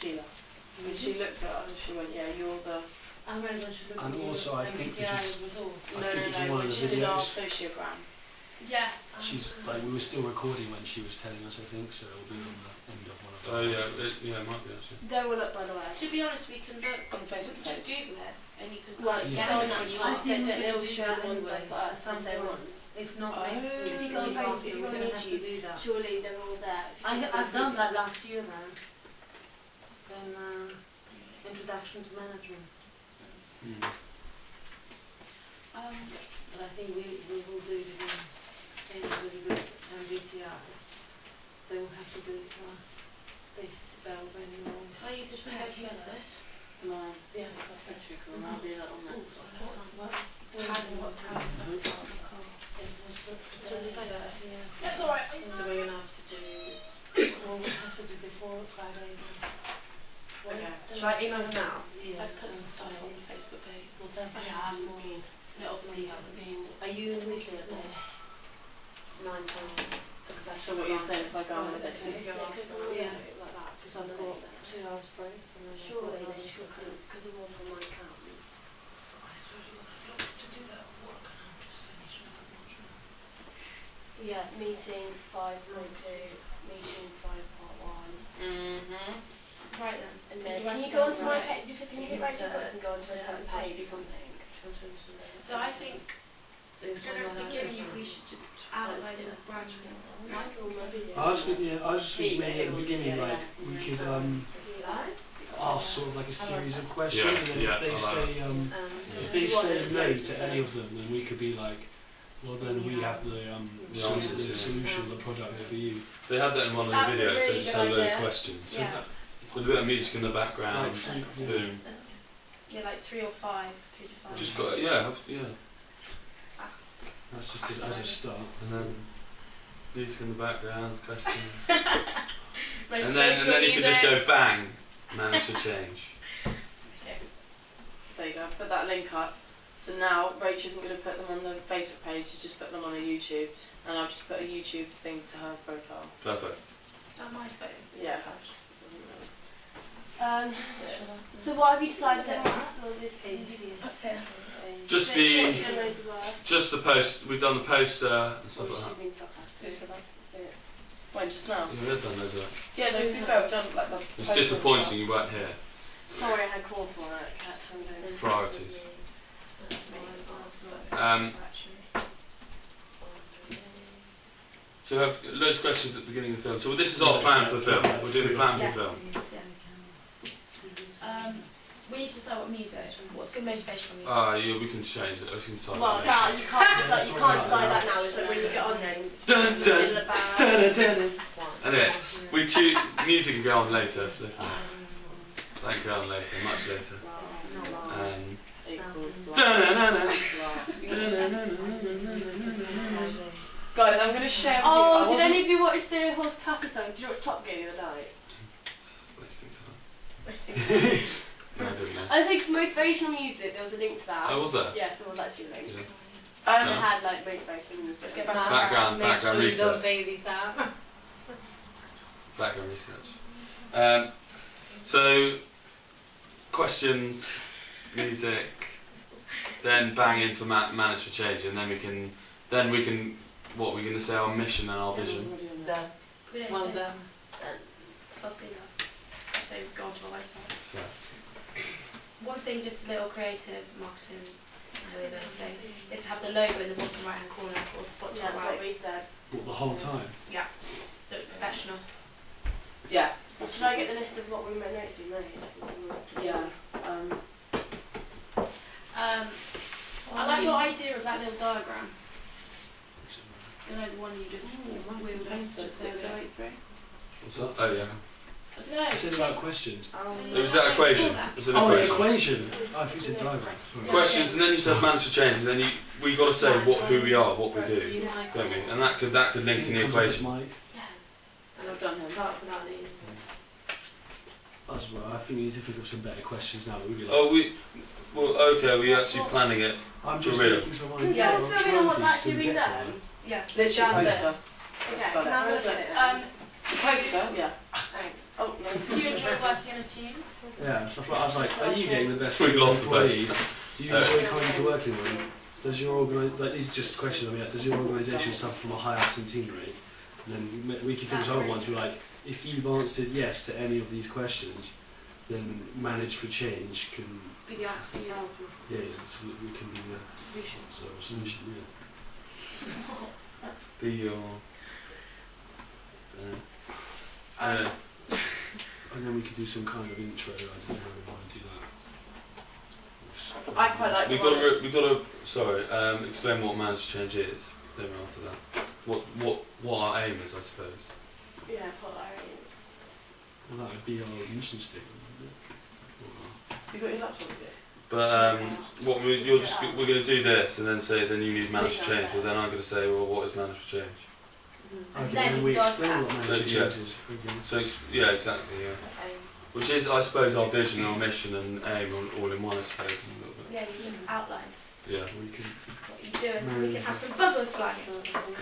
Sheila. And she looked at her and she went, yeah, you're the... And also I think this is... No, when she did our sociogram. Yes. She's like, we were still recording when she was telling us, I think, so it'll be on the end of one of the... Oh yeah, it might be actually. They're all up, by the way. To be honest, we can look on Facebook page. just Google it and you can guess which one you want. They will show ones like us, the same ones. If not, next week, if you go on Facebook, if you're going to have to do that. Surely they're all there. I've done that last year, man. Introduction to management. But I think we will do the same as we do GTI. They will have to do it for us. They'll bring you on. Can I use this window to use this? Mine. Yeah, it's off electrical and I'll do that on that. That's alright. So we're going to have to do... Well, we have to do before Friday. Okay. Should I email them now? Yeah. I put some stuff on the Facebook page. We'll definitely I have haven't more. been. No, obviously you haven't been. Are you weekly at the 9 So what you're saying, if I go on with it, could yeah, go after yeah, like that? so I've got 2 hours break. Surely they should, because of all from my account. I swear to God, I've got to do that at work and I'm just finished with that much now. Yeah, meeting 5.2, meeting 5.1. Right then. And then can you go onto my page? Can you hit Rachel Books and go onto a certain page or something? So I think at the beginning we should just outline it gradually. I was thinking maybe at the beginning, like, we could ask sort of like a series of questions, and then if they say no to any of them, then we could be like, well then we have the solution, the product for you. They had that in one of the videos, they just had a load of questions. Yeah. With a bit of music in the background, boom. Yeah, like 3 or 5, 3 to 5. Just got, yeah. That's just as a start. And then music in the background, question. Like and then you can just go bang, manage to change. There you go, put that link up. So now Rach isn't going to put them on the Facebook page, she's just put them on a YouTube. And I've just put a YouTube thing to her profile. Perfect. On my phone? Yeah. So what have you decided then? Just the post. We've done the poster and stuff like that. When, just now? Yeah, we've done those. Yeah, no, to be fair, we've done like the. It's disappointing you weren't here. Sorry, I had calls for it. Priorities. So we have loads of questions at the beginning of the film. So this is our plan for the film. We're doing the plan for the film. We need to decide what music. What's good motivational music? Yeah, we can change it. We can decide. Well, no, you can't decide that now. It's like when you get on there. Dun dun dun dun. Anyway, we choose music can go on later. That can go on later, much later. Guys, I'm going to share with you. Oh, did any of you watch the Horse Tucker song? Did you watch Top Gear the other night? Wasting time. No, I didn't know. I think motivational music, there was a link to that. Oh, was there? Yes, there was actually a link. Yeah. I only had like motivational music. Let's get background research. Don't baby that. Background research. So, questions, music, then bang in for manage for change, and then we can, what we're going to say, our mission and our vision. Done. Well done. I'll see that. They've gone to our website. Yeah. One thing, just a little creative marketing thing, is to have the logo in the bottom right hand corner or bottom Yeah, that's right. what we said. What, the whole time? Yeah. Look professional. Yeah. Should I get the list of what we made notes we made? Yeah. I like your idea of that little diagram. You know, the one you just wheeled over. 6083. What's that? Oh yeah. I don't know. I said about questions. It was that equation. It was an Oh, equation. equation. Oh, I think you said diagram. Sorry. Questions, and then you said manage to change, and then we got to say who we are, what we do, don't we? And that could link in the equation. Yeah. And I've done him. Without these. As well, I think we need to think of some better questions now. We'll be like, Well, okay, we're actually planning it. I'm just real. thinking someone. Can someone fill me on what's actually been done? Yeah. Literally Down poster. this. Okay, can I have a look at it? The poster? Yeah. Oh, no. Do you enjoy working in a team? Yeah, stuff like I was like, are you getting the best We've lost the best. employees? Do you enjoy coming to working with them? Does your like these are just questions I mean, like, does your organisation suffer from a high absentee rate? And then we can think of other ones. We're like, if you've answered yes to any of these questions, then Manage for Change can Be the answer for you. we can be the solution. Yeah. Be your. And then we could do some kind of intro. I don't know how we want to do that. I quite like. We've got to. Sorry. Explain what Manage for Change is. Then after that, what our aim is, I suppose. Yeah, what our aim is. Well, that would be our mission statement, wouldn't it? You got your laptop with you? But we're going to do this and then say then you need Manage for Change. Well, then I'm going to say, well, what is Manage for Change? Okay, then we explain what Manage for Change is. So yeah, exactly. Yeah. Okay. Which is, I suppose, our vision, our mission, and aim all in one, I suppose. A little bit. Yeah, you just outline Yeah. what you do, and we can have some buzzwords flying.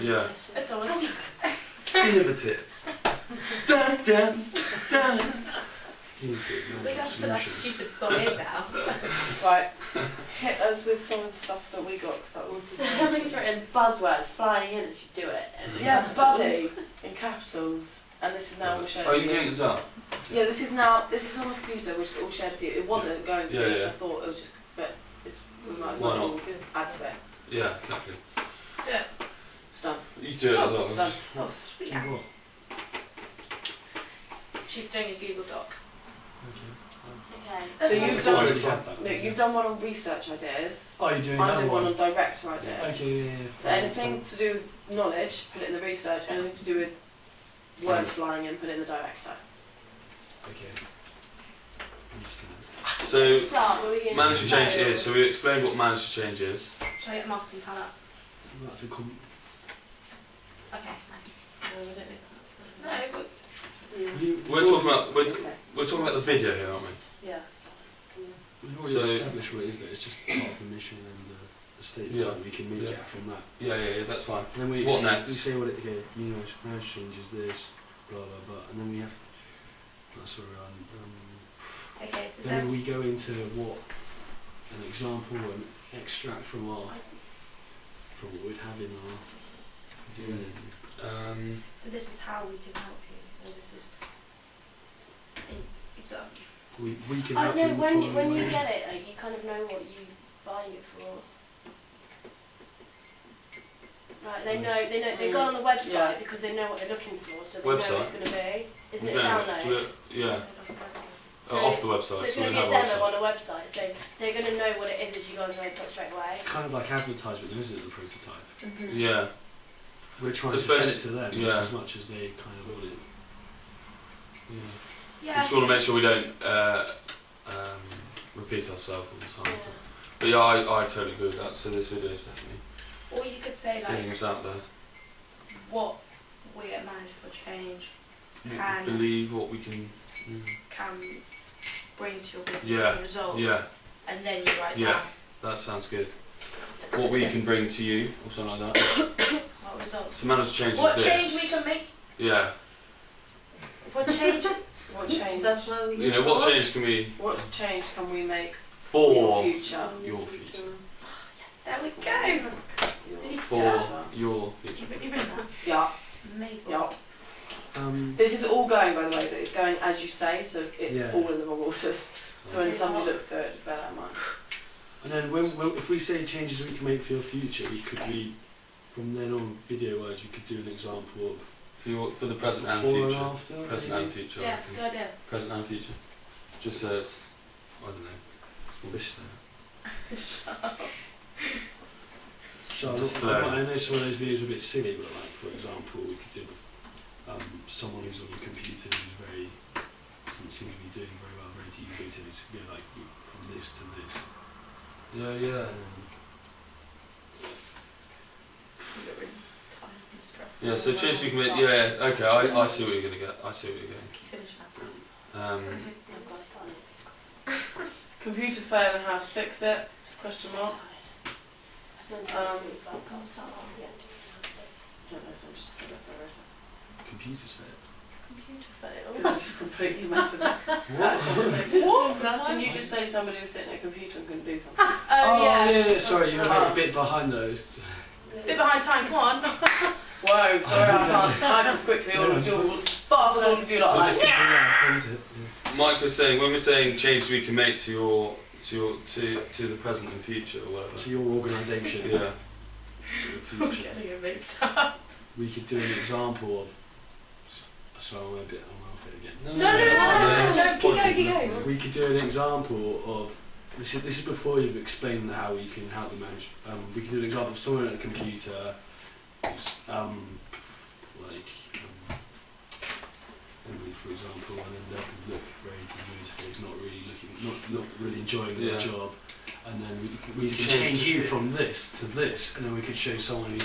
Yeah. That's always. Innovative. Dun dun dun. We're going to put that stupid song in now. Right, hit us with some of the stuff that we got, because that was... Everything's written buzzwords flying in as you do it. Yeah, buzz in capitals, and this is now all shared. Oh, you doing this up? Yeah, this is on the computer, which is all shared view. It wasn't going to be, I thought it was just, but we might as well add to it. Yeah, exactly. Do it. It's done. You do it as well. Done. Oh, sweet. What? She's doing a Google Doc. Okay. So you've done one on research ideas. Oh, you're doing I'm another doing one on director ideas. Okay, yeah. So anything to do with knowledge, put it in the research. Anything to do with words flying in, put it in the director. Okay. Understand. So, Start, Manage for Change is, so we explained what Manage for Change is. Shall I get the marketing plan up? That's a Okay. No, we don't need No, but We're talking about the video here, aren't we? Yeah. We've already established what it is. That it's just part of the mission and the statement. Yeah. We can make it from that. Yeah, that's fine. And then we What next? We say what it. Okay, Manage Change is this, blah blah blah, and then we have. That's where Okay, so then we go into what an example, an extract from what we'd have in our. So this is how we can help you, and this is. We can I help know you when you get it, like you kind of know what you buying it for. Right, they go on the website because they know what they're looking for, so they know what it's going to be. Isn't it download? Yeah. So off the website. So it's going to be a demo on a website, so they're going to know what it is as you go on the website straight away. It's kind of like advertisement, isn't it? The prototype. Yeah. We're trying to sell it to them just as much as they kind of want it. Yeah. We just want to make sure we don't repeat ourselves all the time. Yeah. But yeah, I totally agree with that. So this video is definitely or you could say like getting us out there. What we at Manage for Change Can believe what we can bring to your business yeah. as a result. Yeah. And then you write yeah. down. That sounds good. What we can bring to you, or something like that. What results? To Manage Change. What is change this. we can make? Yeah. What change? What change? That's what You know, what change can we? What change can we make for your future? Your future. There we go. For your future. You read that? Yeah. Amazing. Yeah. This is all going, by the way, but it's going as you say, so it's all in the raw waters. So when somebody looks through it, just bear that in mind. And then if we say changes we can make for your future, from then on, video-wise, we could do an example of for the present and before future. and after. Present and future. Yeah, it's a good idea. Present and future. Just so it's, I don't know, ambitious. So I know some of those videos are a bit silly, but like for example, we could do someone who's on the computer who's doesn't seem to be doing very well, very demotivated. It could be like from this to this. Yeah. Yeah, so change we can make. Yeah, okay. I see what you're gonna get. I see what you're getting. Computer fail and how to fix it? Question mark. Computers fail. computer fail. Did I just completely imagine that conversation? Didn't you just say somebody was sitting at a computer and couldn't do something? Yeah, sorry, you're a bit behind those. Bit behind time, come on. Whoa, sorry, I can't type as quickly. All of you, fast, all of you lot are like, Mike was saying, when we're saying changes we can make to your to the present and future or whatever. To your organisation. Yeah. We could do an example of. Sorry, I'm a bit off it again. No, keep going. We could do an example of. This is before you've explained how we can help you manage. We could do an example of someone at a computer. Emily, for example, and then they look very motivated, not really enjoying their job, and then we can change you from this to this, and then we could show someone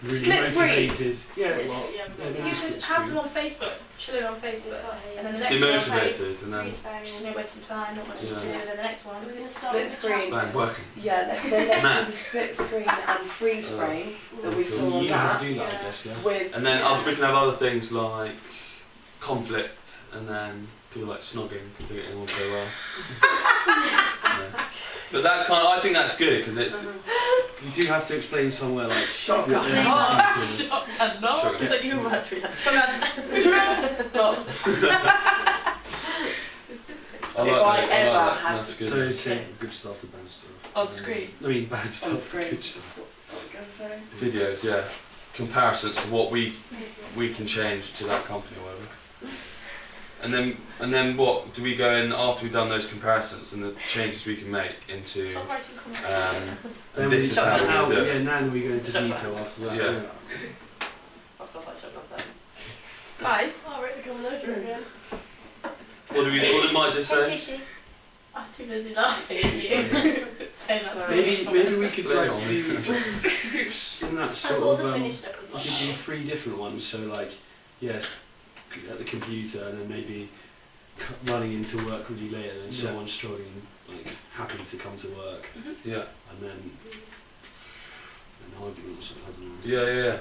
who's really motivated. You can have them on Facebook, chilling on Facebook, and then the next demotivated, and then no wasting time, not much to do, and then the next one. split screen. working. Yeah, then let's do the split screen and freeze frame that we saw on You that. have to do that, I guess, yeah. With And then we can have other things like conflict, and then people like snogging because they're getting on so well. But that I think that's good because it's. You do have to explain somewhere like shotgun. Shotgun, no. Shotgun. That you were Shotgun. If I ever had that's a good so say good stuff to bad stuff. On screen. I mean bad on stuff. screen. Good stuff. What were you going to say? videos, yeah. Comparisons to what we can change to that company or whatever. And then what do we go in after we've done those comparisons and the changes we can make into Stop writing comments. and this is how we're going to do it. Now we go into detail after that. Yeah. Guys, I'll write the comment again. What did Mike just say? I was too busy laughing at you. Maybe we could Play like on. do in that sort all of the finished stuff. you could do 3 different ones. So like yes, at the computer, and then maybe running into work really late, and then someone struggling, like happy to come to work. Yeah. And then an argument or something. I don't know. Yeah.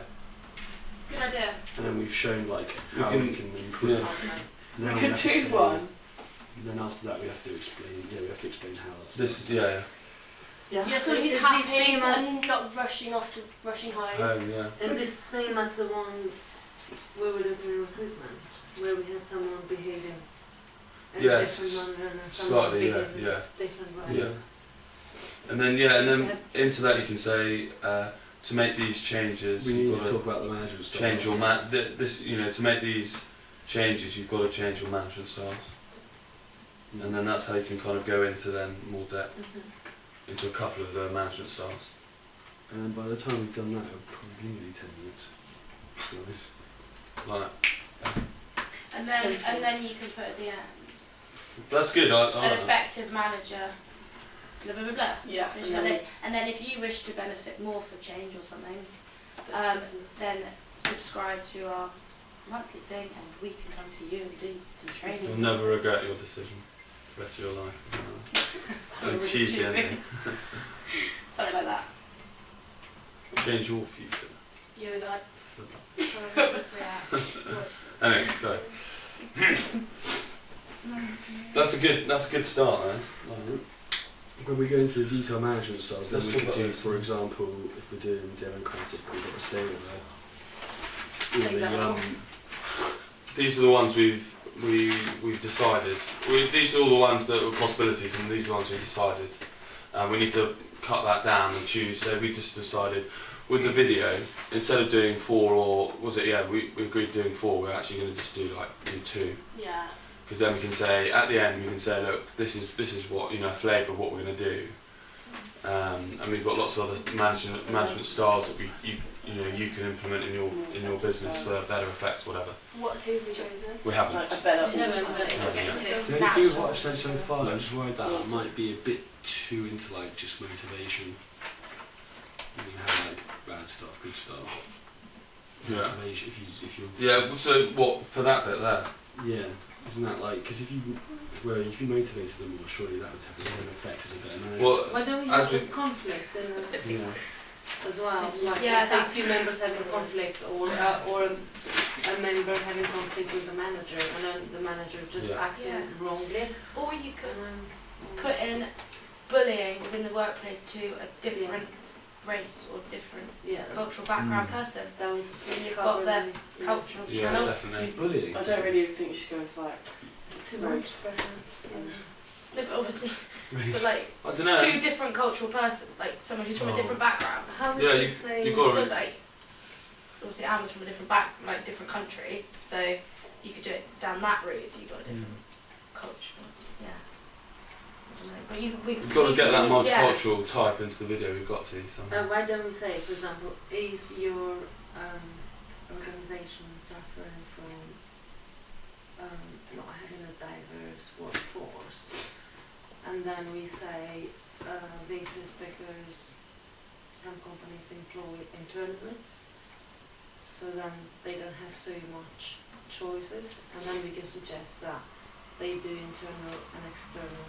Good idea. And then we've shown like how we can improve. Now We we could have to do say- one. And then after that we have to explain. Yeah, we have to explain how that's This done. is yeah. Yeah, so Is he's this happy same and and not rushing home. Yeah. Is this same as the one where we're looking at recruitment, where we had someone behaving in a Yes, different manner and someone slightly, yeah, behaving yeah. different way? Yeah. And then into that you can say to make these changes We you've need to got talk about the management style. change your to make these changes you've got to change your management styles. And then that's how you can kind of go into then more depth into a couple of the management styles. And by the time we've done that, it'll probably be 10 minutes. To be honest. Like, and then you can put at the end that's good. I an like that. effective manager. Blah blah blah blah. Yeah. And then if you wish to benefit more for change or something, then subscribe to our monthly thing, and we can come to you and do some training. You'll never regret your decision the rest of your life. So cheesy, isn't it? Something like that. Change your future. You and I. Anyway, sorry. That's a good start, man. When we go into the detail management styles, then Let's we talk could about do, those. for example, if we're doing demo concept, we've got to say These are the ones we've decided. These are all the ones that were possibilities, and these are the ones we decided. We need to cut that down and choose. So we just decided with the video, instead of doing 4 or was it? Yeah, we agreed doing 4. We're actually going to just do 2. Yeah. Because then we can say at the end we can say, look, this is what a flavour of what we're going to do. And we've got lots of other management styles that you can implement in your business for better effects, whatever. What 2 have we chosen? We haven't. The only thing is what I've said so far, I'm just worried that that might be a bit too into just motivation. You have bad stuff, good stuff. Yeah. Motivation, if you Yeah. So what for that bit there? yeah, isn't that because if you motivated them more, surely that would have the same effect as a better manager. Well, Why don't we as have we a conflict? yeah. as well. Like say two members having conflict, or a member having conflict with the manager, and then the manager just acting wrongly. Or you could put in bullying within the workplace to a different race or different cultural background person. When you've got their cultural definitely. Bullying. I don't really think you should go into like too much, perhaps. No, but obviously, but like I don't know. two different cultural person, like someone who's from a different background. How would you say? You've got so like, obviously, Anne was from a different different country, so you could do it down that route. You've got a different culture. Yeah. But we've got to get that multicultural type into the video. We've got to. Why don't we say, for example, is your organisation suffering from not having a diverse workforce? And then we say this is because some companies employ internally, so then they don't have so much choices, and then we can suggest that they do internal and external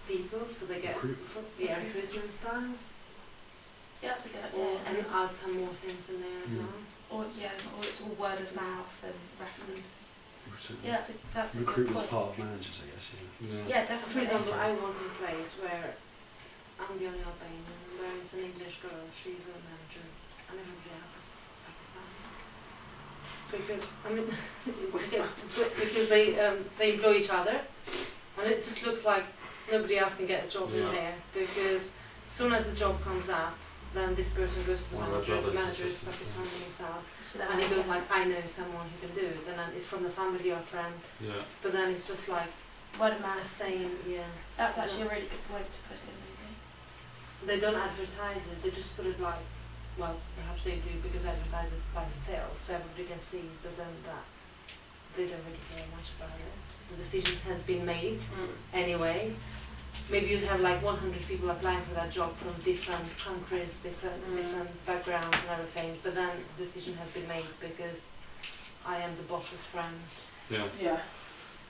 people, so they get recruitment style. Yeah, that's a good idea. And add some more things in there as well. Or it's all word of mouth and reference. Yeah, that's a recruitment's part of managers, I guess. Yeah, definitely. For example, I work in a place where I'm the only Albanian, where it's an English girl, she's a manager, and everybody else is Pakistani. Because they employ each other, and it just looks like nobody else can get a job in there, because as soon as the job comes up, then this person goes to the manager is Pakistani himself, and he goes like, I know someone who can do it, and then it's from the family or friend, but then it's just like word of mouth saying, that's actually a really good point to put in, maybe. They don't advertise it, they just put it like, well, perhaps they do because they advertise it by themselves, so everybody can see, but then that they don't really care much about it. The decision has been made anyway. Maybe you'd have like 100 people applying for that job from different countries, different backgrounds and everything, but then the decision has been made because I am the boss's friend. Yeah.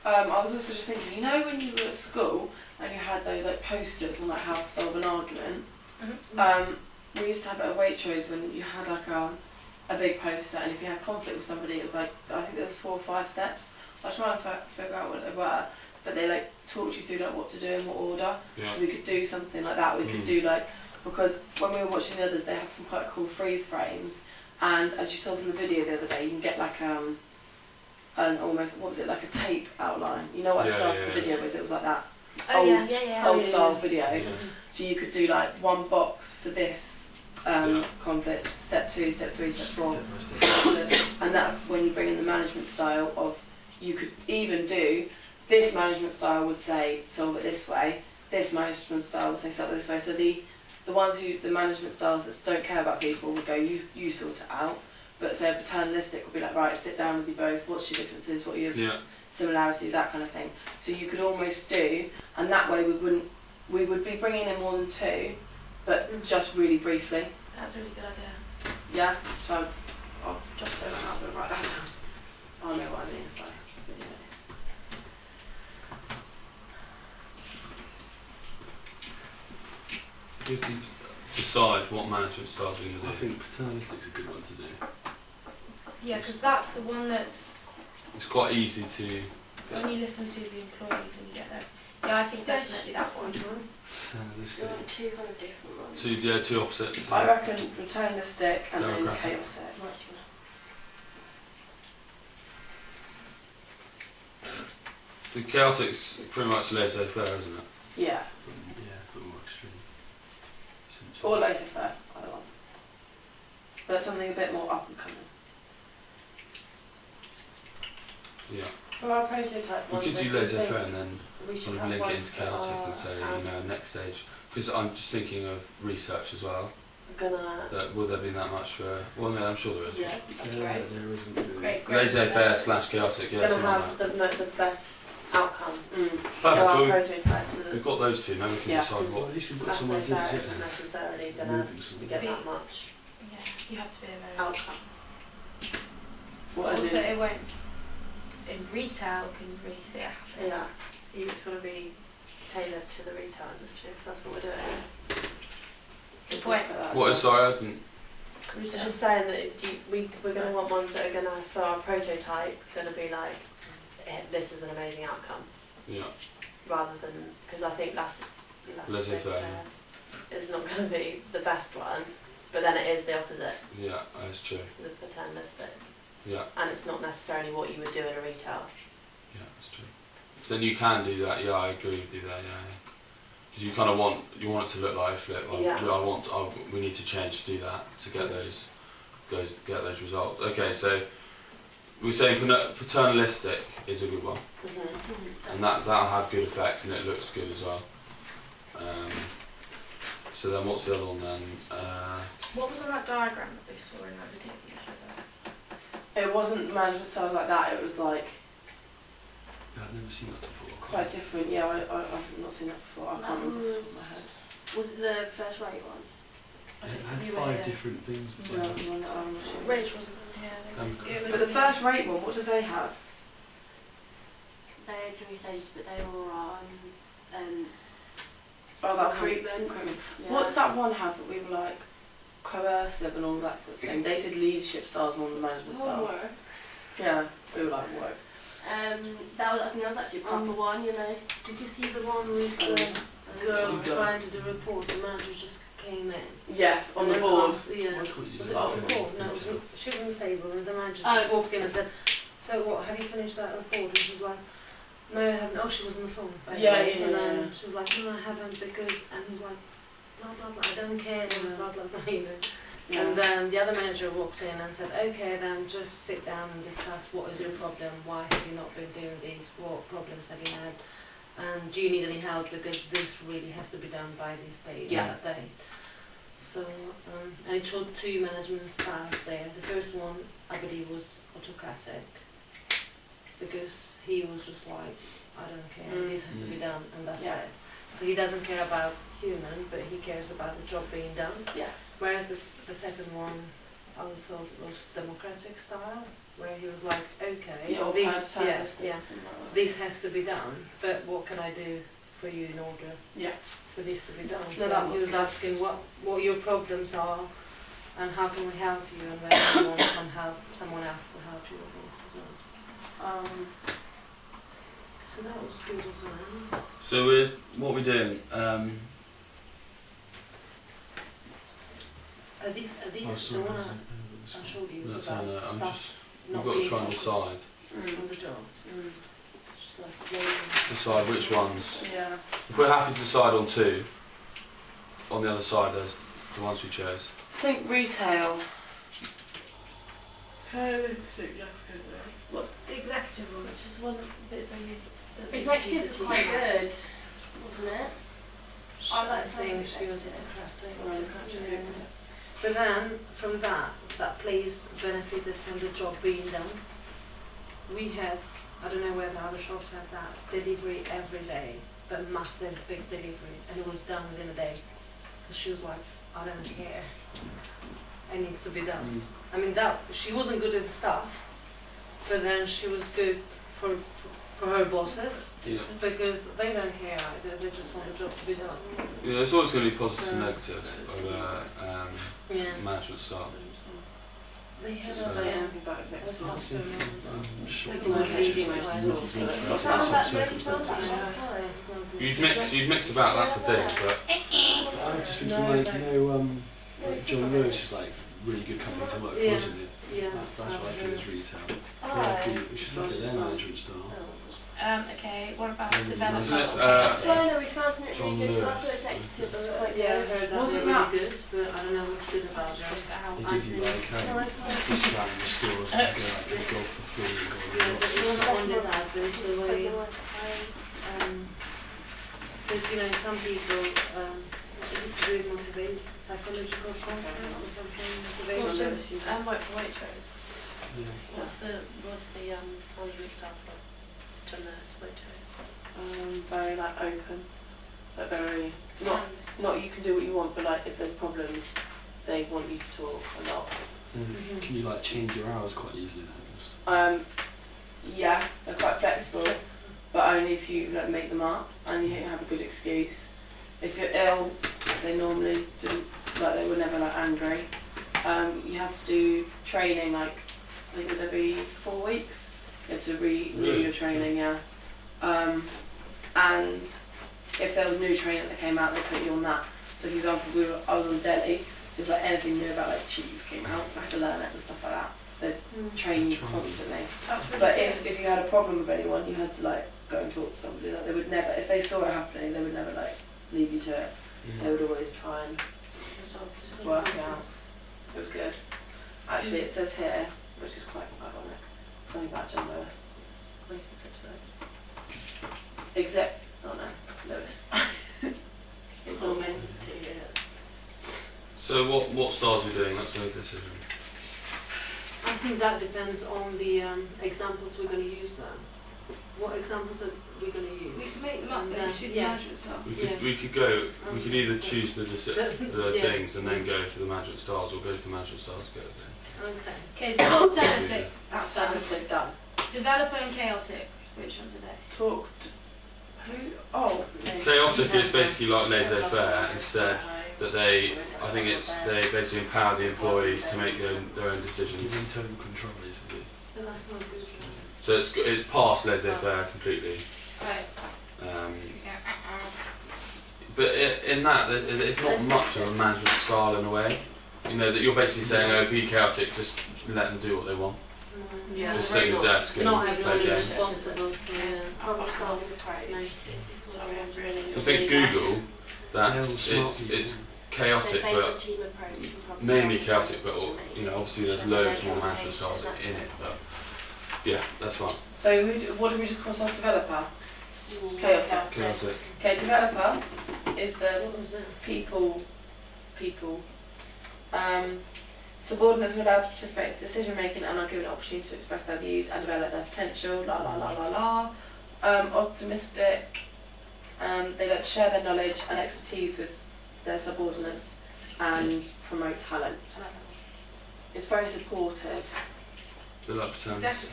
I was also just thinking, when you were at school and you had those like posters on like how to solve an argument, we used to have it at Waitrose when you had like a big poster, and if you had conflict with somebody, it was like, I think there was 4 or 5 steps. I was trying to figure out what they were, but they like talked you through like what to do in what order. So we could do something like that. We could do like, because when we were watching the others, they had some quite cool freeze frames, and as you saw from the video the other day, you can get like an almost, what was it, like a tape outline. You know what I started the video with? It was like that old style video. So you could do like one box for this conflict, step 2, step 3, step 4, and that's when you bring in the management style of, you could even do, this management style would say solve it this way, this management style would say solve it this way. So the management styles that don't care about people would go, you sort it out. But say a paternalistic would be like, right, sit down with you both, what's your differences, what are your similarities, that kind of thing. So you could almost do, and that way we would be bringing in more than 2, but just really briefly. That's a really good idea. Yeah, so I'll just throw that out and write that down. I know what I mean by video. You can decide what management styles we're going to do. I think paternalistic's a good one to do. Yeah, because that's the one that's... It's quite easy to... So when you listen to the employees and you get there. Yeah, I think definitely that one. Paternalistic. 200 different ones. Two opposites. I reckon paternalistic and then chaotic. The chaotic's pretty much laissez-faire, isn't it? Yeah. But more extreme. Or laissez-faire, either one. But something a bit more up and coming. Yeah. For our prototype We ones, could do laissez-faire and then we sort should of have link it ones into that chaotic are, and say, next stage. Because I'm just thinking of research as well. Will there be that much for... Well, no, I'm sure there is. Yeah, that's right. There isn't really. Great. Laissez-faire / chaotic, yeah. Going to have the best outcome. Perfect. For our prototypes. We've got those 2, now we can decide Well, what... at least we've got some ideas, isn't necessarily going to get that much You have to be a very... outcome. Also, it won't... In retail, can you really see it happening? Yeah. It's got to be tailored to the retail industry, if that's what we're doing. Good point. What is, sorry, I didn't... I was just saying that we're going to want ones that are going to, for our prototype, going to be like, this is an amazing outcome. Yeah. Rather than, because I think laissez-faire is not going to be the best one, but then it is the opposite. Yeah, that's true. The paternalistic. Yeah. And it's not necessarily what you would do in a retail. Yeah, that's true. So then you can do that. Yeah, I agree with you there. Yeah. Because you kind of want it to look like a flip. We need to change to do that to get those results. Okay, so we're saying paternalistic is a good one, and that'll have good effects and it looks good as well. So then, what's the other one then? What was on that diagram that we saw in that video you showed us? It wasn't management style like that. It was like. I've never seen that before. Quite different, yeah. I've not seen that before. I can't remember off the top of my head. Was it the first rate one? It had 5 different things. Rich wasn't on here. But the first rate one, what did they have? They had 3 stages, but they were on recruitment. Yeah. What did that one have that we were like coercive and all that sort of thing? They did leadership styles more than management styles. Yeah, we were like, whoa. I think that was actually a proper one, you know. Did you see the one with the girl trying to do a report? The manager just came in. Yes, on the board. Was it on the board? No, she was on the table and the manager just walked in and said, "So what, have you finished that report?" And she was like, "No, I haven't." Oh, she was on the phone. And then she was like, "No, I haven't because," and he was like, "Blah, blah, blah, I don't care," blah, blah, blah, you know. Yeah. And then the other manager walked in and said, "Okay, then just sit down and discuss what is your problem, why have you not been doing this, what problems have you had, and do you need any help, because this really has to be done by this date, that day." So, and it showed 2 management styles there. The first one, I believe, was autocratic, because he was just like, "I don't care, this has to be done, and that's it." So he doesn't care about human, but he cares about the job being done. Yeah. Whereas the second one, I would thought was democratic style, where he was like, "Okay, this has to be done, but what can I do for you in order for this to be done?" So he was asking what your problems are, and how can we help you, and whether anyone can help someone else to help you with this as well. So that was good as well. So what we're doing? Are these the one I showed you was about stuff not we've got to being try and decide. on the job. Just like Decide which ones. Yeah. If we're happy to decide on 2, on the other side there's the ones we chose. I think retail. What's the executive one? Which is one that they use. Executive was quite good, wasn't it? I think she was autocratic. But then, from that place benefited from the job being done. We had, I don't know whether other shops had that, delivery every day, but massive big delivery, and it was done within a day. Because she was like, "I don't care, it needs to be done." I mean, she wasn't good with the staff, but then she was good for her bosses, because they don't care either, they just want the job to be done. Yeah, it's always going to be positives and negatives of management style. They had You'd mix about, that's the thing, but... I'm just thinking, like John Lewis is like really good company to work for, isn't it? Yeah. That's what I feel is retail. We should look at their management style. Okay, what about development? We found something really good, so I thought executive was quite good. I heard that Wasn't really that good, but I don't know what's good about it. They give you like discount in the stores and you go for free and go but it wasn't only that, but it's the way, because some people, it's to do with psychological content or something, motivation. And work for Waitrose. What's the management staff like? John Lewis, Waitrose. Very like open, but very not you can do what you want, but like if there's problems, they want you to talk a lot. Can you like change your hours quite easily then? Yeah, they're quite flexible, but only if you like make them up and you have a good excuse. If you're ill, they normally didn't, like they were never like angry. You have to do training like, I think it was every 4 weeks. You have to renew your training, yeah. And if there was new training that came out, they put you on that. So for example, I was on deli, so if like anything new about like cheese came out, I had to learn it and stuff like that. So train you constantly. Really but if you had a problem with anyone, you had to like go and talk to somebody. Like they would never, if they saw it happening, they would never like leave you to it. They would always try and work it out. It was good. Actually, it says here, which is quite ironic, something about John Lewis. Oh no, Lewis. Ignore me. So what stars are we doing? Let's make a decision. I think that depends on the examples we're going to use then. What examples are we going to use? We can make them up then, choose the management style. We could either choose the things and then go for the management styles, or go to the management styles go again. Okay, so talk dynastic, Dynastic done. developer and chaotic. Which ones are they? Talked. Who? Oh. Chaotic is basically like laissez-faire. Instead, that they basically empower the employees to make their own decisions. Give internal control, basically. But that's not good. So it's past laissez-faire completely. Right. But in that, it's not much of a management style in a way. You know, that you're basically saying, oh, be chaotic, just let them do what they want. Yeah. Just sit at the desk and not play everyone games. is responsible for Problem solving approach. I think Google, it's chaotic, but mainly chaotic, but you know, obviously there's loads more management styles in it. But yeah, that's fine. So what did we just cross off? Developer. Chaotic. Chaotic. Okay, developer is the people. Subordinates are allowed to participate in decision making and are given an opportunity to express their views and develop their potential. La la la la la. Optimistic. They like to share their knowledge and expertise with their subordinates and promote talent. It's very supportive. They like paternalistic.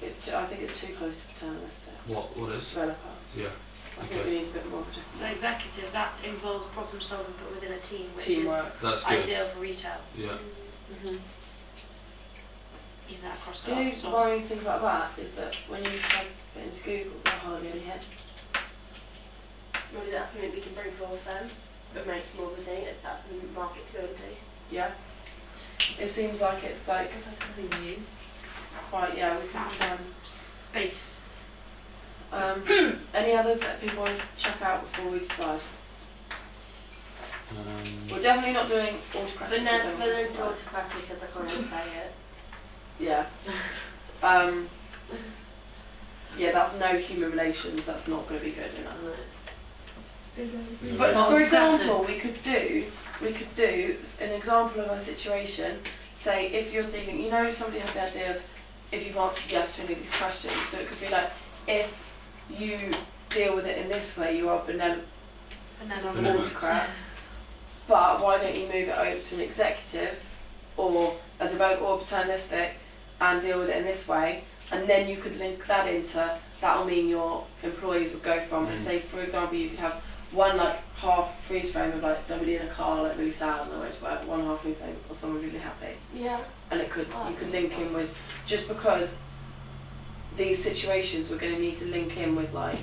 Executive. I think it's too close to paternalistic. What is? Developer. Yeah. I think we need a bit more. So executive, that involves problem solving but within a team, which Teamwork. That's is good. ideal for retail. Yeah. Even that across the The worrying thing about that is that when you type it into Google, there are hardly any hits. Maybe that's something we can bring forth then, but make more of a thing. It's that's something marketability. Yeah. It seems like it's like quite we can try and space. any others that people want to check out before we decide? We're definitely not doing autocratic. But then autocratic because I can't even say it. Yeah. Yeah, that's no human relations. That's not going to be good enough. But for example, we could do an example of a situation. Say if you're dealing, you know, somebody had the idea of if you've answered yes to any of these questions. So it could be like if you deal with it in this way, you are benevolent autocrat. But why don't you move it over to an executive or a developer or paternalistic and deal with it in this way? And then you could link that into, that'll mean your employees would go from, say for example, you could have one like half freeze frame of like somebody in a car like really sad on their way to work, one half moving or someone really happy. Yeah. And it could you could link in with, just because these situations we're going to need to link in with like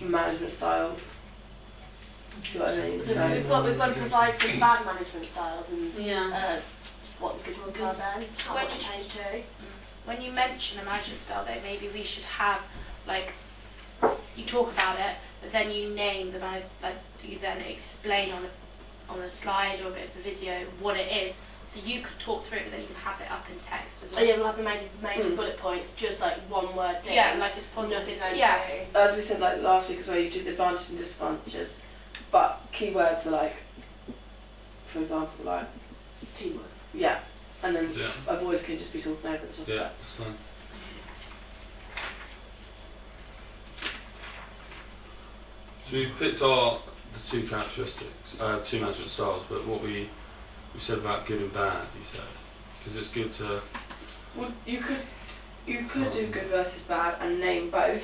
management styles. See what I mean? So we've got to provide some bad management styles and what the good ones are then. How much to change to. When you mention a management style though, maybe we should have like you talk about it, but then you name the like you then explain on a slide or a bit of the video what it is. So you could talk through it, but then you can have it up in text as well. Oh yeah, we'll have major bullet points, just like one word thing. Yeah, like it's positive. Yeah. As we said like last week as well, you do the advantages and disadvantages, but keywords are like, for example, like teamwork. Yeah, and then a voice can just be talking over the top of that. That's fine. So we've picked the two characteristics, two management styles, but what we said about good and bad, you said, because it's good to. Well, you could do good versus bad and name both,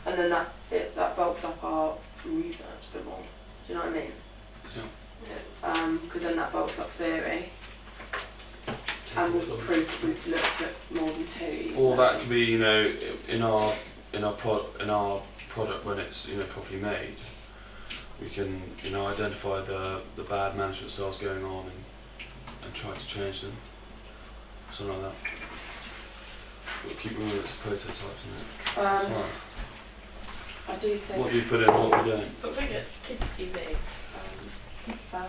and then that bulks up our research a bit more. Do you know what I mean? Yeah. Because then that bulks up theory, and we'll prove that we've looked at more than 2. Or that could be, you know, in our product when it's, you know, properly made. We can, you know, identify the bad management styles going on and try to change them. Something like that. We'll keep remembering it's a prototype, isn't it? I do think. What do you put in, what we don't? But we get kids TV. Bad.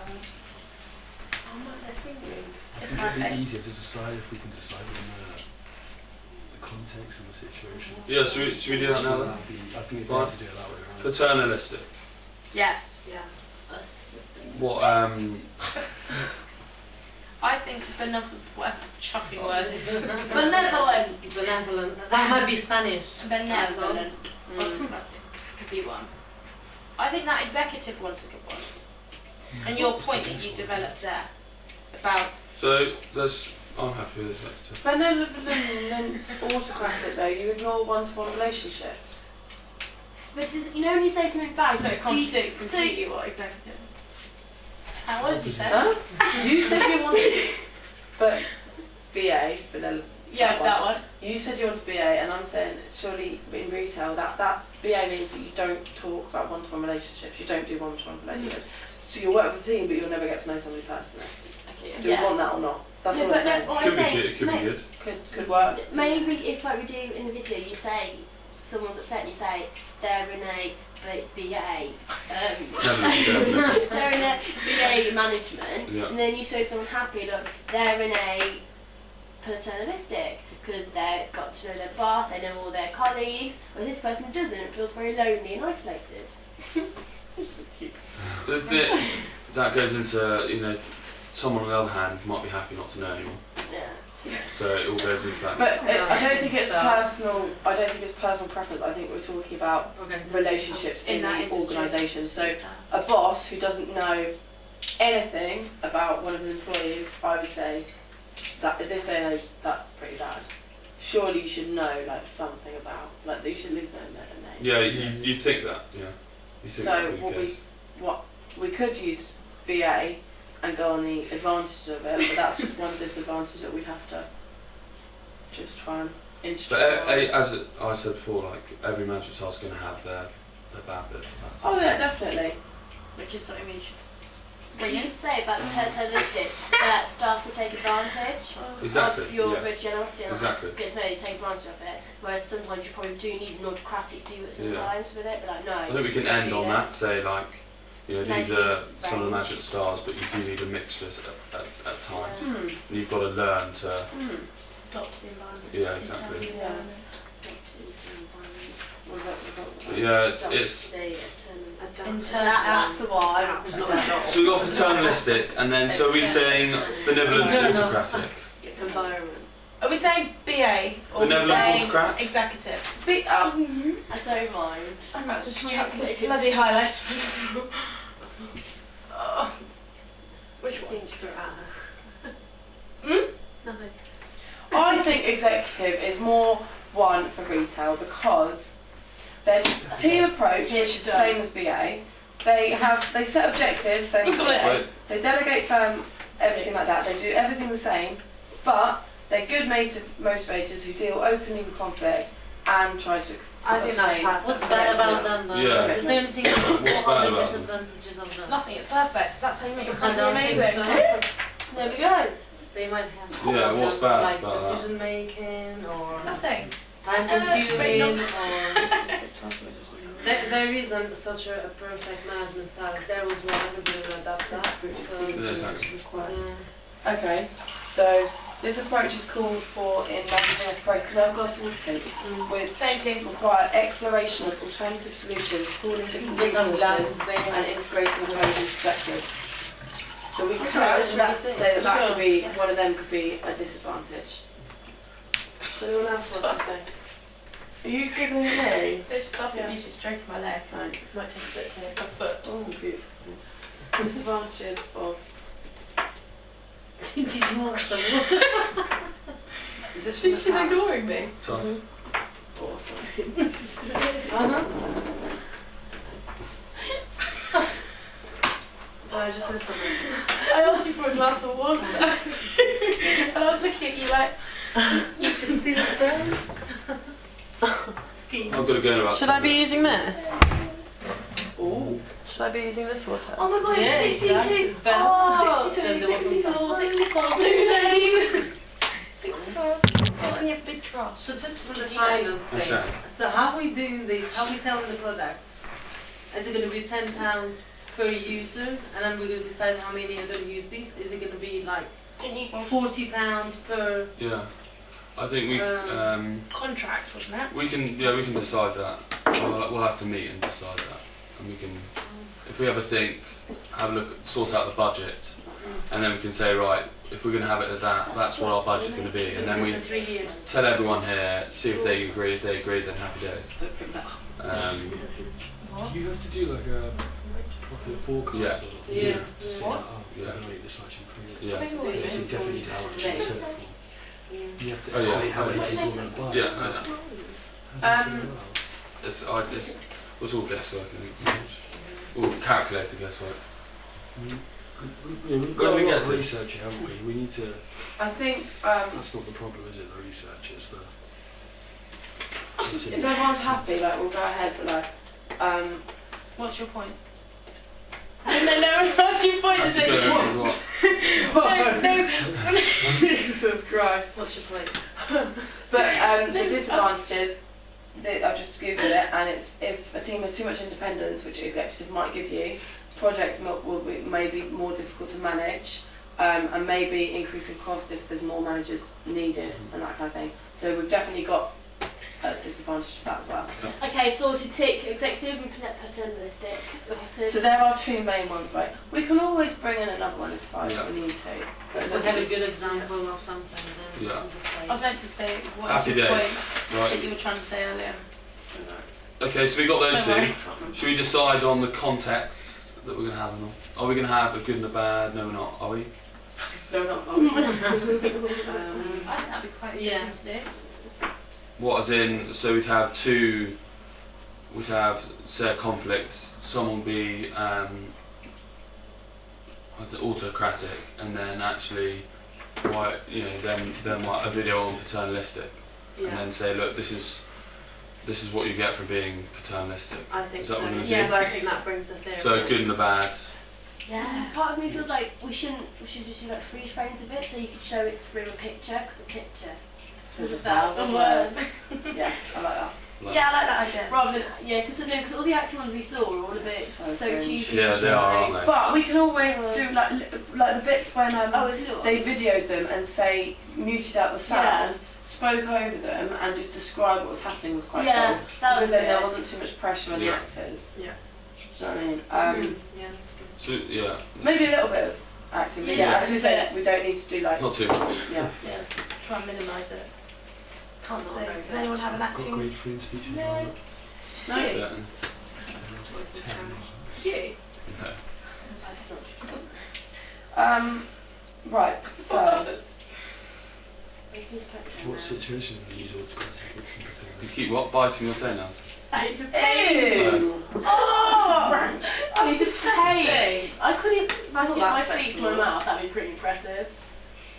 It'd be easier to decide if we can decide on the context and the situation. Yeah, should we do that now then? I think it's Fine. better to do it that way around. Paternalistic. Yes. Yeah. What, I think whatever chuffing word is. Benevolent. Benevolent. That might be Spanish. Benevolent. Could be one. I think that executive one's a good one. And your point that you developed there about. So I'm happy with this. Benevolence autocratic though. You ignore one-to-one relationships. But you know when you say something bad, So it contradicts completely what executive. And what did you say? Huh? You said you wanted, but BA, Yeah, that one. You said you wanted BA, and I'm saying surely in retail that BA means that you don't talk about one-to-one relationships. You don't do one-to-one relationships. So you'll work with a team, but you'll never get to know somebody personally. Okay. Do you want that or not? That's what I'm saying. Could be good. Could be good. Could work. Maybe if like we do in the video, you say someone's upset, and you say they're in a BA. They're in a BA management, and then you show someone happy. Look, they're in a paternalistic because they've got to know their boss, they know all their colleagues. But this person doesn't, feels very lonely and isolated. That goes into, you know, someone on the other hand might be happy not to know anyone. Yeah. So it all goes into that. But I don't think it's personal. I don't think it's personal preference. I think we're talking about relationships in the organisation. So a boss who doesn't know anything about one of his employees, I would say that at this day and age, that's pretty bad. Surely you should know like something about, like you should at least know their name. Yeah, you think that, yeah. You think So what we could use BA and go on the advantage of it, but that's just one disadvantage that we'd have to just try and integrate. But as I said before, like every management style is going to have their bad bits. Oh yeah, definitely. Which is something we should. What you say about the paternalistic, that staff will take advantage of your generosity and get to take advantage of it. Whereas sometimes you probably do need an autocratic view at sometimes with it, but like no. I think we can end on that, say like, you know, these are some of the management styles, but you do need a mixture at times. And you've got to learn to adopt the environment. Yeah, exactly. Yeah, it's That's the one. so we've got paternalistic, and then so are we saying benevolent autocratic? Environment. Are we saying BA or Benevolent are we saying autocrat? executive? I don't mind. I'm about to chuck this bloody highlight. Which one? Nothing. I think executive is more one for retail because there's a team approach which is the same as BA. They set objectives, same as BA. They delegate everything like that. They do everything the same, but they're good motivators who deal openly with conflict and try to. I think that's perfect. What's bad about them though? Yeah. Is there anything what are the disadvantages of them? Nothing, it's perfect. That's how you make your I company don't think amazing. so. There we go. They might have what's bad like about that? decision making or Nothing. time consuming or there isn't such a perfect management style. If there was one, everybody would adapt that. So Okay, so this approach is called for in managing a pro-glass with require exploration of alternative solutions, pooling different resources and integrating opposing perspectives. So we could say that could be one of them could be a disadvantage. So anyone else want to say? Are you giggling at me? There's stuff that usually stroking my leg. Thanks. Might take a bit to a foot. Oh, beautiful. Disadvantage of. Did you want some? Is this from the She's ignoring me. Sorry. before, sorry. Did I just miss something? I asked you for a glass of water. And I was looking at you like, you just steal spells. Scheme. I've got to go in about. Should I be using this? Ooh. Should I be using this water? Oh my god, Yeah, it's 62. exactly. Oh, 62, 64, 64, 64, 64, and you have big trust. So just for the finance thing, Okay. so how are we doing this? How are we selling the product? Is it going to be £10 per user, and then we're going to decide how many are going to use these? Is it going to be like £40 per? Yeah, I think we Contract, wasn't it? we can decide that. We'll have to meet and decide that, and we can, if we ever think, have a look, sort out the budget, and then we can say, right, if we're going to have it at that, that's what our budget's going to be, and then we For 3 years. tell everyone here, see if they agree. If they agree, then happy days. Do you have to do like a profit forecast Yeah. or something? Yeah. To say, What? oh, we're going to make this much improvement. Yeah. It's definitely how much you sell it for. You have to Oh, yeah. estimate how many people are going to buy it. Yeah. How do you figure it out? It's all guesswork, I think. All calculated guesswork. We've got a lot of research, haven't we? We need to. I think That's not the problem, is it? The research, it's the. if everyone's happy, like we'll go ahead, but like, What's your point? No, what's your point? Is it? No. Jesus Christ. What's your point? But the disadvantages, I've just googled it, and it's if a team has too much independence, which executive might give you, projects will be maybe more difficult to manage, and maybe increasing costs if there's more managers needed and that kind of thing. So we've definitely got a disadvantage of that as well. Okay, sorted, tick, executive and paternalistic. So there are two main ones, right? We can always bring in another one if we need to. If we have a good example of something, then Yeah. we can just say. I was meant to say, what Happy is your days. point Right. that you were trying to say earlier? Okay, so we got those Don't two. worry. Should we decide on the context that we're going to have and all? Are we going to have a good and a bad? No, we're not. Are we? No, not I think that'd be quite a good Yeah. thing to do. What, as in, so we'd have two, we'd have, say, a conflict, someone be autocratic, and then actually, then like a video on paternalistic, and then say, look, this is what you get for being paternalistic. I think Is that so. what we're gonna Yes, do? I think that brings the theory. So good and the bad. Yeah. Part of me feels like we should just do like freeze frames of it, so you could show it through a picture, because a picture There's is about some words. Yeah, I like that. Yeah, I like that idea. Rather than, because all the acting ones we saw are all a bit So so good. cheesy. Yeah, they are, aren't they? But we can always do like the bits when they video. videoed them and say muted out the sound, spoke over them, and just described what was happening was quite Yeah, cool. that was Because then there good. wasn't too much pressure on the Yeah. actors. Yeah. Do you know what I mean? Yeah, that's good. So, yeah, Maybe a little bit of acting. But Yeah, yeah, as we said, yeah. we don't need to do like. not too much. Yeah. Yeah. Try and minimise it. Can't Not say. very Does good. anyone have an Got acting? grade 3 in speech and No. drama. No. Yeah. Like 10. You. No. Right. So. What situation would you use autocratic and You keep what? Biting your toenails? Ew. Oh. I mean, just Disgusting. I couldn't get my that feet to my mouth. That'd be pretty impressive.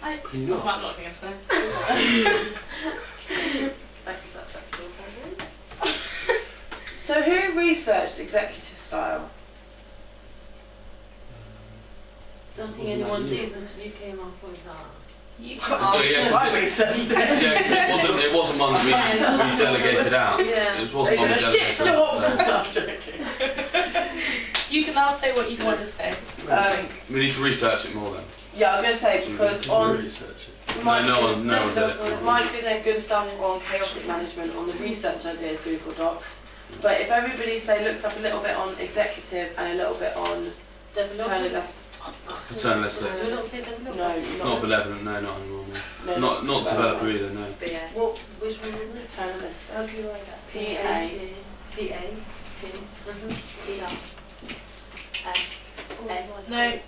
Can you not? I'm not going to say. Becky's up, that's still very So who researched executive style? Don't think Wasn't that anyone you? did because you came up with that. You Oh, yeah, 'cause I researched it. Yeah, 'cause it wasn't one that we delegated out. Yeah. It wasn't one we They did a delegated shit out. job. so I'm joking. You can now say what you want to say. we need to research it more then. Yeah, I was going to say because Did you on research it? Mike no one did it. Mike did some good stuff on chaotic management on the research ideas Google Docs. But if everybody say looks up a little bit on executive and a little bit on paternalist, Paternalistic. Do we not say development? no, Not benevolent, no, not anymore. No, No. Not not developer either, no. BA. Well, Which one was it? paternalist. How do you write that? PA. PA. No.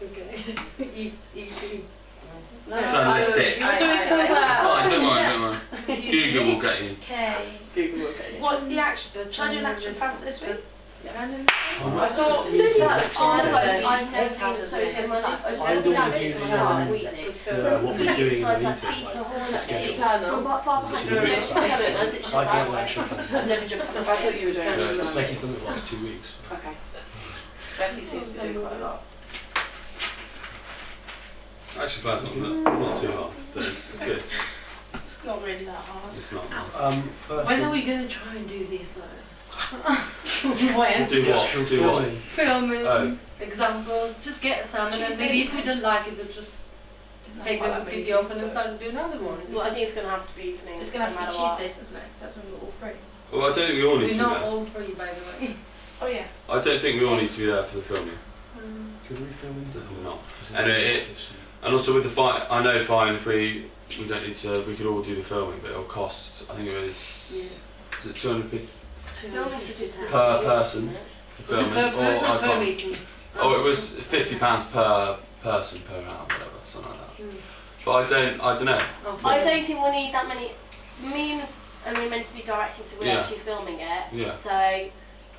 Okay. Easy. No, Journalistic. you're doing so It's well. fine, don't worry. Google will get you. Okay. Google will get you. What's the action? Should I do an action plan for this week? Yes. I thought I've never been so good money. I'm doing the meeting what we're doing in the meeting, like the schedule. I get an action plan. I've never jumped. I thought you were doing it. Becky's done it the last 2 weeks. Okay. Becky seems to do quite a lot. Actually, plans not too hard, but it's good. It's not really that hard. It's not. First When are we going to try and do these though? We'll do what? We'll do what? Filming, Oh. example, just get some and then maybe if we don't like it, we'll just take the video off and then start to do another one. Well, I think it's going to have to be evening. It's going to have to be Tuesdays, isn't it? That's when we're all free. Well, I don't think we all need We're to be not there. all free, by the way. Oh yeah. I don't think we all need to be there for the filming. Could we film in Definitely not. Anyway, and also with the fine, I know fine if we don't need to, we could all do the filming, but it'll cost, I think it was, is it 250 per person for filming? Per person I or per can't- meeting? Oh, it was £50 per person per hour, whatever, something like that. But I don't know. I don't think we'll need that many. Me and we're meant to be directing, so we're Yeah. actually filming it. Yeah. So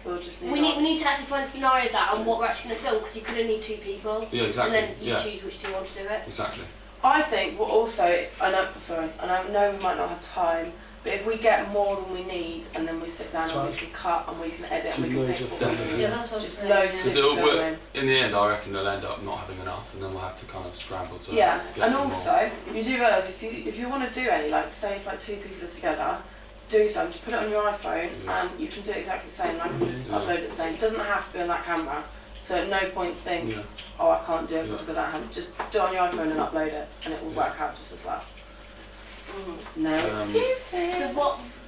We'll just we need to actually find scenarios out on what we're actually going to film, because you could only need 2 people. Yeah, exactly. And then you Yeah. choose which 2 want to do it. Exactly. I think we'll also, I know we might not have time, but if we get more than we need and then we sit down Sorry. and we can cut and we can edit and we Do can loads pick of what we filming. need. Yeah, that's what I'm Just saying. loads of Because different it'll filming. in the end, I reckon it'll end up not having enough, and then we'll have to kind of scramble to Yeah, get and some more. also you do realise if you want to do any, like say if like 2 people are together, do some, just put it on your iPhone Yeah. and you can do it exactly the same, and I can Yeah. upload it the same. It doesn't have to be on that camera, so at no point think, Yeah. oh I can't do it Yeah. because I don't have it. Just do it on your iPhone and upload it and it will Yeah. work out just as well. No excuses. So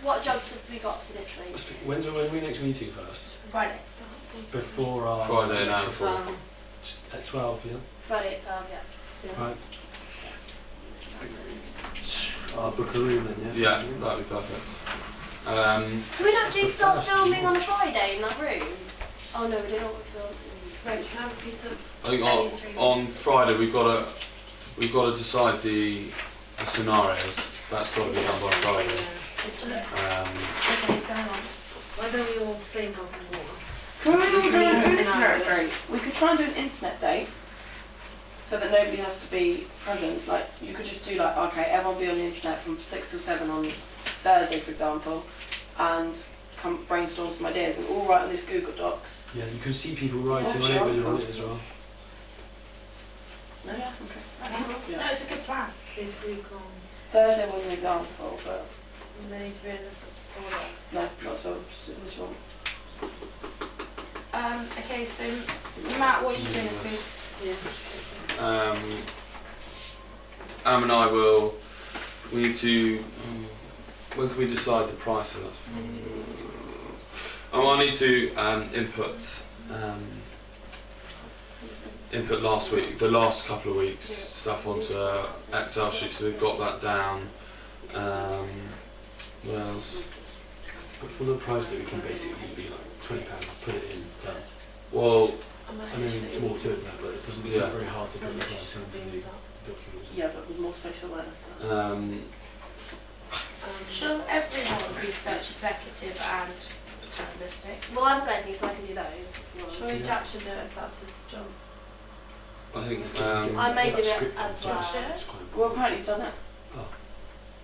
what jobs have we got for this week? When are we next meeting first? Friday. Before our Friday now before. at 12, yeah. Friday at 12, yeah. Right. I'll book a room then, Yeah, that'd be perfect. Can we not That's actually the start first filming one. on a Friday in that room? Oh no, we don't know what we're filming. Right, can I have a piece of I think on Friday we've got to decide the scenarios. That's got to be done by Friday. Okay, so hang on. Why don't we all think of one? Can we all do an Just internet scenarios. date? We could try and do an internet date so that nobody has to be present. Like you could just do like, okay, everyone be on the internet from 6 till 7 on Thursday, for example, and come brainstorm some ideas and all write on these Google Docs. Yeah, you can see people writing Yeah, on it when sure. you're on it as well. No, yeah, okay. No, it's a good plan. If we can. Thursday was an example, but They need to be in this order. no, not at all. Just in this one. Okay, so Matt, what are you doing this week? Yeah. Am and I will. We need to. When can we decide the price of it? I need to input last week, the last couple of weeks stuff onto Excel sheet, so we've got that down. What else? But for the price that we can basically be like £20, put it in, done. Well, I know it's more to it than that, but it doesn't make it very hard to put the price into the documents. Yeah, but with more spatial awareness. Should everyone research executive and journalistic? Well, I'm going to so I can do those. Surely Jack should do it if that's his job. I think. I may do it Script as and well. stuff, it's quite Well, important. apparently he's done it.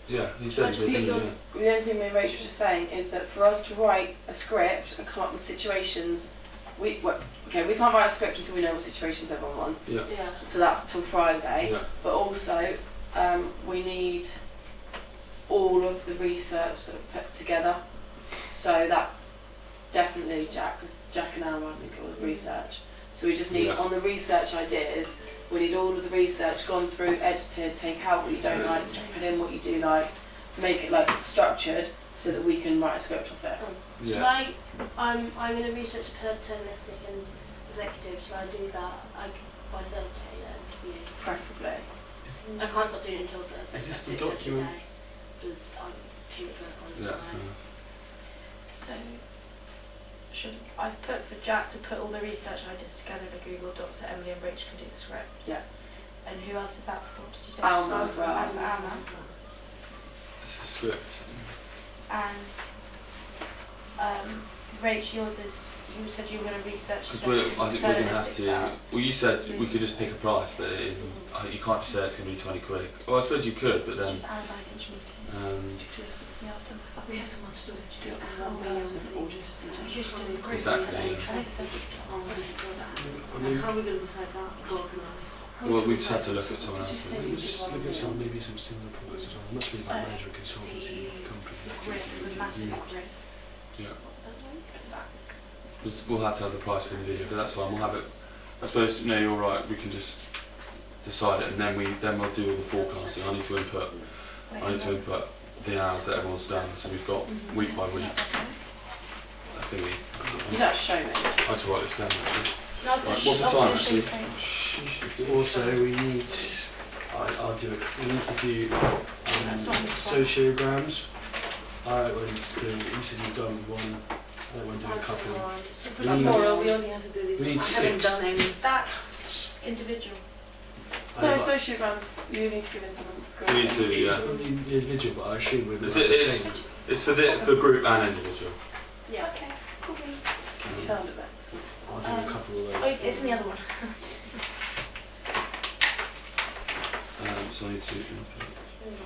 Yeah, he said Just he did. because the only thing me and Rachel was just saying is that for us to write a script and come up with situations, we can't write a script until we know what situations everyone wants. Yeah. Yeah. So that's till Friday. Yeah. But also, we need all of the research sort of put together. So that's definitely Jack, because Jack and Anna, I think it was research. So we just need, Yeah. on the research ideas, we need all of the research gone through, edited, take out what you don't like, put in what you do like, make it like structured so that we can write a script off it. Yeah. Shall I? I'm going to research paternalistic and executive. Shall I do that by Thursday then? Yeah. Preferably. I can't start doing it until Thursday. Is this so the I do it document? today, Because I'm too much work on it Yeah. tonight. So should I put for Jack to put all the research ideas together in a Google Doc so Emily and Rach can do the script? Yeah. And who else is that for? Did you say Alma as well. And Alma. It's a script. And Rach, yours is, you said you were going to research Because I think we're going to have to. Well, you said we could just pick a price, but it isn't. You can't just say it's going to be 20 quid. Well, I suppose you could, but then. Just analyse each meeting. We have to want to do it. Just do it. Exactly. How are we going to decide that? Organised. Well, we just have to look at someone else. We'll just look at maybe some similar products as well. Must be like management consultancy companies. Yeah. We'll have to have the price for the video, but that's fine. We'll have it. I suppose you're right. We can just decide it, and then we'll do all the forecasting. I need to input the hours that everyone's done, so we've got week by week. I think you don't have to show me. I have to write this down actually. Right, what's the time actually? Also, we need. I'll do it. We need to do sociograms. I went to. You said you've done one. I went to do a couple. So for Laura, we only have to do this. We need I haven't 6. done any. That's individual. No, sociograms, you need to give in someone. We need to, yeah. It's only individual, but I assume we're It's for group and individual. Yeah. Okay. Cool. You found it, Bex. I'll do a couple of those. Oh, it's in the other one. So I need to input.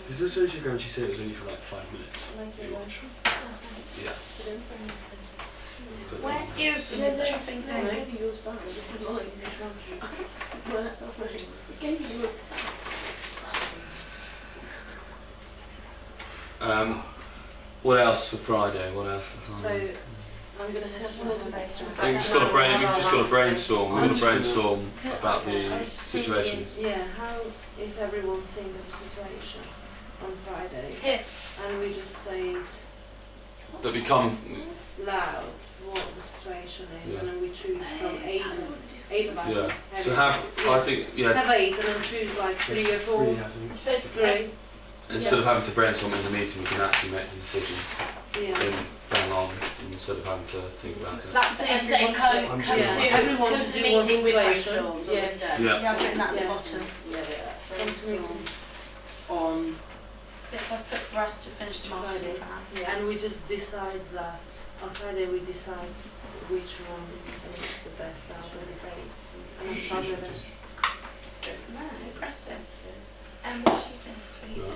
Is this sociogram she said it was only for like 5 minutes? Yeah. Where is the shopping thing? Maybe yours fine. What else for Friday? What else for Friday? So I'm going to have We've just got to brainstorm. We've got to brainstorm about the situation. Yeah, how if everyone think of a situation on Friday, and we just say That become loud what the situation is, and then we choose from eight of us. Yeah. So have 8 and then choose like 3 or 4. 3, I think. So it's 3. Instead of having to brainstorm in the meeting, we can actually make the decision Yeah. bang on instead of having to think about it. That's the everyone come to everyone come to to the do one meeting with situation. brainstorms. Yeah. I've written that at the bottom. Brainstorm. On. Bits I've put for us to finish the marketing plan. And we just decide that on Friday we decide which one is the best out of these 8. And on Saturday. No, impressive. And what do you think, sweet? Yeah.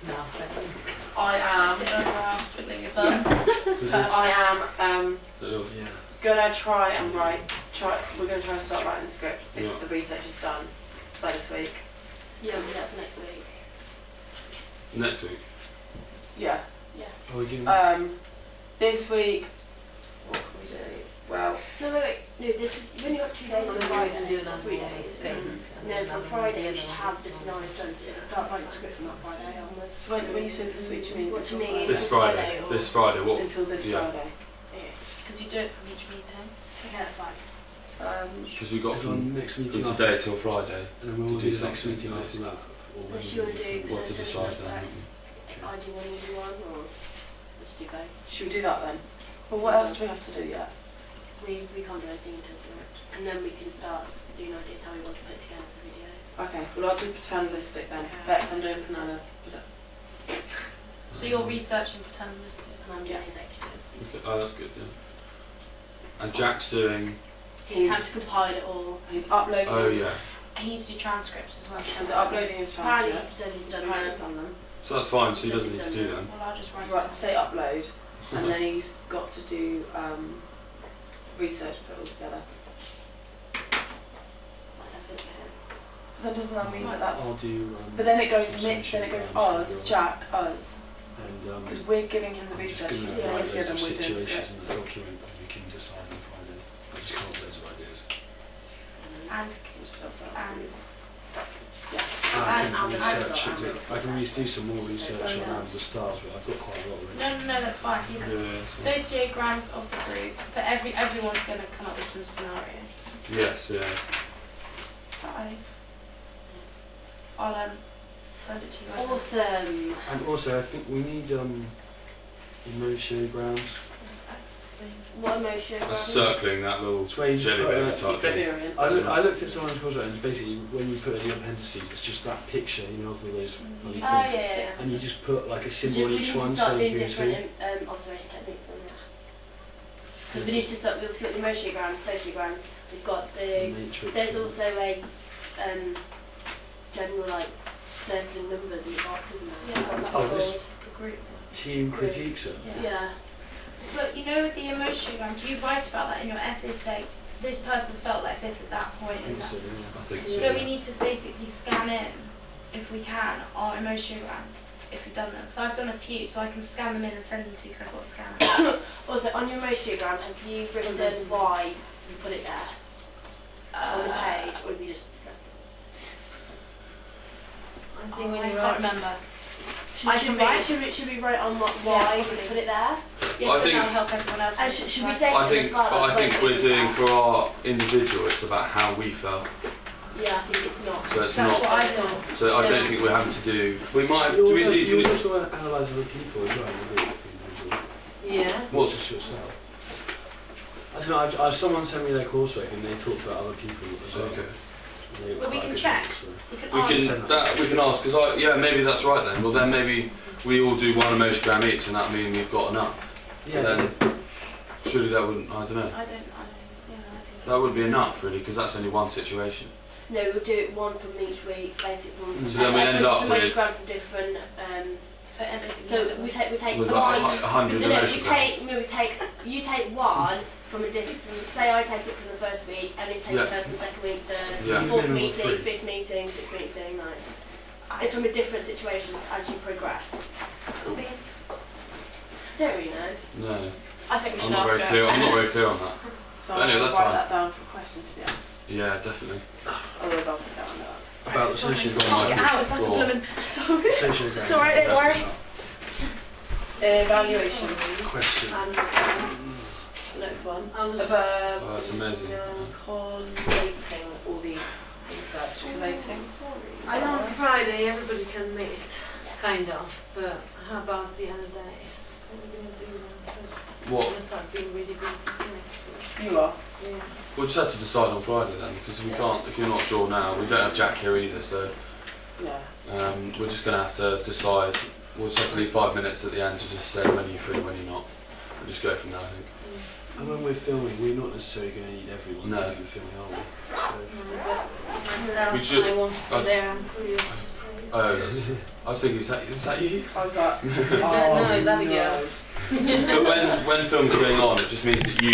No, I am. Twiddling your thumb. I am Yeah. gonna try and write. We're gonna try and start writing the script if Yeah. the research is done by this week. Yeah, next week. Next week. Yeah. Are we giving This week. What can we do? Well. No, wait. No, this is. You've only got 2 days on Friday. 3 days. And then from Friday we should have the scenarios done. So we can start writing the script from that Friday onwards. So when you say this week, do you mean? What do you mean? This Friday. This Friday. What? Until this Friday. Because you do it from each meeting. Okay, that's fine. Because we got Is from on next meeting from after? today till Friday. And then we'll to do the next something. meeting after that. Or Unless you want to do What to the decide then? I do one, you do one, or let's do both. Should we do that then? Well, what else do we have to do yet? We can't do anything until tonight. And then we can start doing ideas how we want to put it together as a video. Okay, well I'll do paternalistic then. Bex, I'm doing bananas. So you're researching paternalistic. And I'm doing executive. Okay. Oh, that's good. Yeah. And Jack's doing. He's had to compile it all. He's uploading. Oh yeah. And he needs to do transcripts as well. He's uploading his Apparently transcripts. he's done Apparently them. he's done them. So that's fine. So he doesn't need to do them. Well, I'll just write Right, it. say upload, and then he's got to do research, put it all together. What's that for the game? Then doesn't that mean that that's? I'll do. But then it goes some Mitch, then it goes sociograms us, for Jack, us, And because we're giving him the I'm just research. going He's to putting it write together loads and of we're doing situations script. in the document and we can decide on Friday. I just can't have loads of ideas. And I can do some more research around the stars, but I've got quite a lot already. no, that's fine. You know. Yeah. Sociograms of the group, but everyone's going to come up with some scenario. Yes. Yeah. I'll send it to you. Awesome. And also, I think we need emotiograms. What emotion? Circling that little jelly baby type thing. I looked at someone's course and it's basically when you put in the appendices, it's just that picture, you know, of all those funny things. And you just put like a symbol on each one. So doing different observation techniques. Because we need to start. We've got the emotiograms, sociograms. We've got the. There's also a general like circling numbers in the boxes now. Yeah. This team critiques it. Yeah. But you know, with the emotiogram, do you write about that in your essay? Say this person felt like this at that point. I think so. So we need to basically scan in, if we can, our emotiograms. If you've done them, so I've done a few, so I can scan them in and send them to you because I've got a scanner. Also, on your emotiogram, have you written why you put it there on the page, or have you just? I think when you can't remember. Should we write on why you put it there? Yeah, I think. That'll help everyone else. And should we date it as well? But I think we're doing for our individual. It's about how we felt. Yeah, I think it's not. So it's That's not. What I thought. So I don't think we're having to do. We might. You also want to analyse other people as well. Yeah. What's just yourself? I don't know. Someone sent me their coursework and they talked about other people as well. Okay. Well, we can check. We can ask because maybe that's right then. Well then maybe we all do one emotion each and that means we've got enough. Yeah. But then surely that wouldn't. I don't know. I don't. That would be enough really because that's only one situation. No, we'll do it one from each week, basic ones. So then we end up with from different. So we take with like 100 emotion. You take one from a different. Say I take it from the first week, and it's take the first and second week, the fourth meeting, fifth meeting, sixth meeting, like. It's from a different situation as you progress. Don't really know. No. I think we should I'm not very clear on that. So anyway, I'll write that down for a question to be asked. Yeah, definitely. Otherwise I'll forget on that. About the sociogram. It's alright, don't worry. Evaluation. Question. Next one. That's amazing. Collating all the research. Collating. I know on Friday everybody can meet, kind of, but how about the other days? What are we going to do then? What? We're going to start being really busy next week. You are? Yeah. We'll just have to decide on Friday then, because we can't. If you're not sure now, we don't have Jack here either, so we're just going to have to decide. We'll just have to leave 5 minutes at the end to just say when you're free, when you're not. We'll just go from there, I think. And when we're filming, we're not necessarily going to need everyone to do the filming, are we? So. We should. I want to be there. I'm curious to see. Oh, I was thinking, is that you? I was like, no, is that a girl? But when film's going on, it just means that you